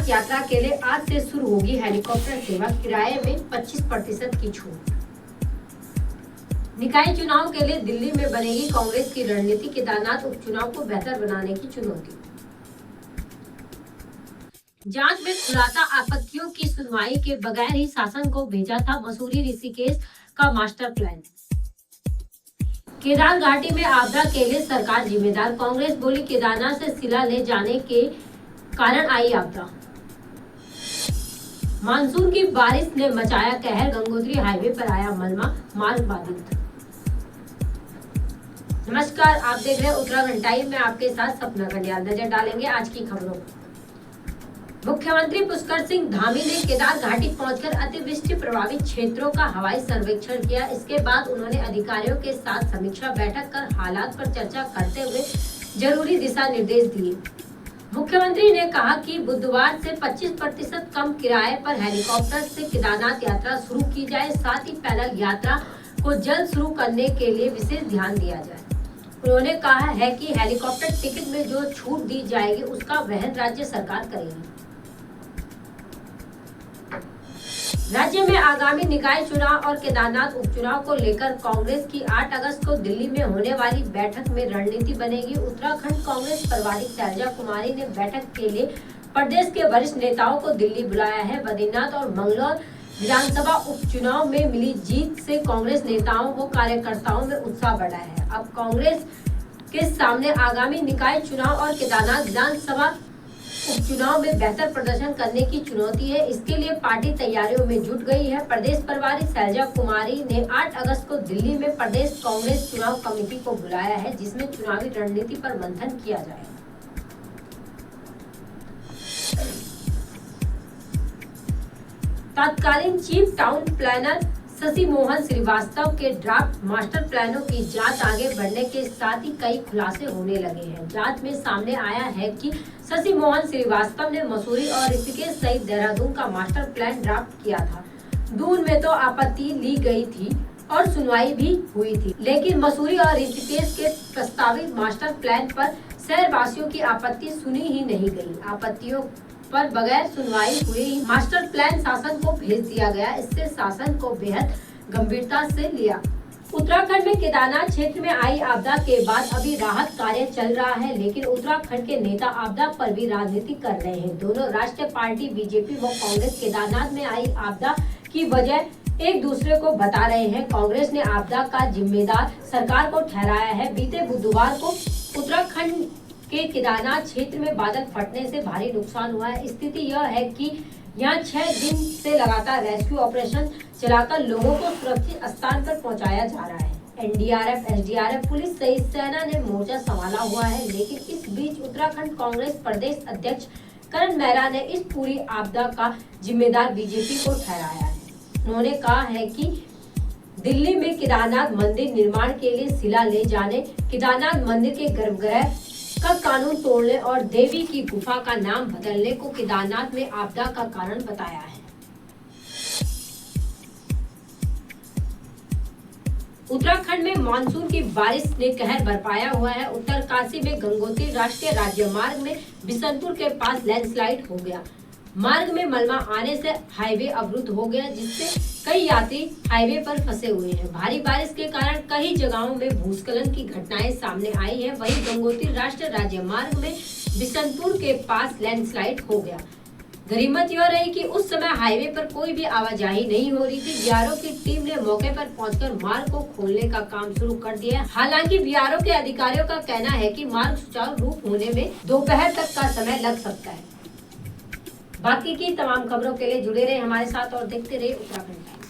यात्रा के लिए आज से शुरू होगी हेलीकॉप्टर सेवा, किराए में 25% की छूट। निकाय चुनाव के लिए दिल्ली में बनेगी कांग्रेस की रणनीति, केदारनाथ उपचुनाव को बेहतर बनाने की चुनौती। जांच में खुलासा, आपत्तियों की सुनवाई के बगैर ही शासन को भेजा था मसूरी ऋषिकेश का मास्टर प्लान। केदार घाटी में आपदा के लिए सरकार जिम्मेदार, कांग्रेस बोली केदारनाथ से शिला ले जाने के कारण आई आपदा। मानसून की बारिश ने मचाया कहर, गंगोत्री हाईवे पर आया मलबा, मार्ग बाधित। नमस्कार, आप देख रहे हैं उत्तराखंड टाइम में आपके साथ सपना कन्याल। नजर डालेंगे आज की खबरों पर। मुख्यमंत्री पुष्कर सिंह धामी ने केदार घाटी पहुंचकर अतिवृष्टि प्रभावित क्षेत्रों का हवाई सर्वेक्षण किया। इसके बाद उन्होंने अधिकारियों के साथ समीक्षा बैठक कर हालात पर चर्चा करते हुए जरूरी दिशा निर्देश दिए। मुख्यमंत्री ने कहा कि बुधवार से 25% कम किराए पर हेलीकॉप्टर से केदारनाथ यात्रा शुरू की जाए, साथ ही पैदल यात्रा को जल्द शुरू करने के लिए विशेष ध्यान दिया जाए। उन्होंने कहा है कि हेलीकॉप्टर टिकट में जो छूट दी जाएगी उसका वहन राज्य सरकार करेगी। राज्य में आगामी निकाय चुनाव और केदारनाथ उपचुनाव को लेकर कांग्रेस की 8 अगस्त को दिल्ली में होने वाली बैठक में रणनीति बनेगी। उत्तराखंड कांग्रेस प्रभारी शैलजा कुमारी ने बैठक के लिए प्रदेश के वरिष्ठ नेताओं को दिल्ली बुलाया है। बद्रीनाथ और मंगलौर विधानसभा उपचुनाव में मिली जीत से कांग्रेस नेताओं व कार्यकर्ताओं में उत्साह बढ़ा है। अब कांग्रेस के सामने आगामी निकाय चुनाव और केदारनाथ विधानसभा उपचुनाव में बेहतर प्रदर्शन करने की चुनौती है। इसके लिए पार्टी तैयारियों में जुट गई है। प्रदेश प्रभारी शैलजा कुमारी ने 8 अगस्त को दिल्ली में प्रदेश कांग्रेस चुनाव कमेटी को बुलाया है, जिसमें चुनावी रणनीति पर मंथन किया जाएगा। तत्कालीन chief town planner Shashi Mohan Srivastava के ड्राफ्ट मास्टर प्लानों की जांच आगे बढ़ने के साथ ही कई खुलासे होने लगे हैं। जांच में सामने आया है कि शशि मोहन श्रीवास्तव ने मसूरी और ऋषिकेश सहित देहरादून का मास्टर प्लान ड्राफ्ट किया था। दून में तो आपत्ति ली गई थी और सुनवाई भी हुई थी, लेकिन मसूरी और ऋषिकेश के प्रस्तावित मास्टर प्लान पर शहरवासियों की आपत्ति सुनी ही नहीं गई। आपत्तियों पर बगैर सुनवाई हुए ही मास्टर प्लान शासन को भेज दिया गया। इससे शासन को बेहद गंभीरता से लिया। उत्तराखंड में केदारनाथ क्षेत्र में आई आपदा के बाद अभी राहत कार्य चल रहा है, लेकिन उत्तराखंड के नेता आपदा पर भी राजनीति कर रहे हैं। दोनों राष्ट्रीय पार्टी बीजेपी व कांग्रेस केदारनाथ में आई आपदा की वजह एक दूसरे को बता रहे हैं। कांग्रेस ने आपदा का जिम्मेदार सरकार को ठहराया है। बीते बुधवार को उत्तराखंड के केदारनाथ क्षेत्र में बादल फटने से भारी नुकसान हुआ है। स्थिति यह है कि यहाँ 6 दिन से लगातार रेस्क्यू ऑपरेशन चलाकर लोगों को सुरक्षित स्थान पर पहुंचाया जा रहा है। एनडीआरएफ, एसडीआरएफ, पुलिस सहित सेना ने मोर्चा संभाला हुआ है, लेकिन इस बीच उत्तराखंड कांग्रेस प्रदेश अध्यक्ष करण मेहरा ने इस पूरी आपदा का जिम्मेदार बीजेपी को ठहराया है। उन्होंने कहा है कि दिल्ली में केदारनाथ मंदिर निर्माण के लिए शिला ले जाने, केदारनाथ मंदिर के गर्भगृह का कानून तोड़ने और देवी की गुफा का नाम बदलने को केदारनाथ में आपदा का कारण बताया है। उत्तराखंड में मानसून की बारिश ने कहर बरपाया हुआ है। उत्तरकाशी में गंगोत्री राष्ट्रीय राज्यमार्ग में बिशनपुर के पास लैंडस्लाइड हो गया। मार्ग में मलबा आने से हाईवे अवरुद्ध हो गया, जिससे कई यात्री हाईवे पर फंसे हुए हैं। भारी बारिश के कारण कई जगहों में भूस्खलन की घटनाएं सामने आई है। वहीं गंगोत्री राष्ट्रीय राज्यमार्ग में बिशनपुर के पास लैंडस्लाइड हो गया। गनीमत यह रही कि उस समय हाईवे पर कोई भी आवाजाही नहीं हो रही थी। बीआरओ की टीम ने मौके पर पहुंचकर मार्ग को खोलने का काम शुरू कर दिया है। हालांकि बीआरओ के अधिकारियों का कहना है कि मार्ग सुचारू रूप होने में दोपहर तक का समय लग सकता है। बाकी की तमाम खबरों के लिए जुड़े रहे हमारे साथ और देखते रहे उत्तराखंड टाइम्स।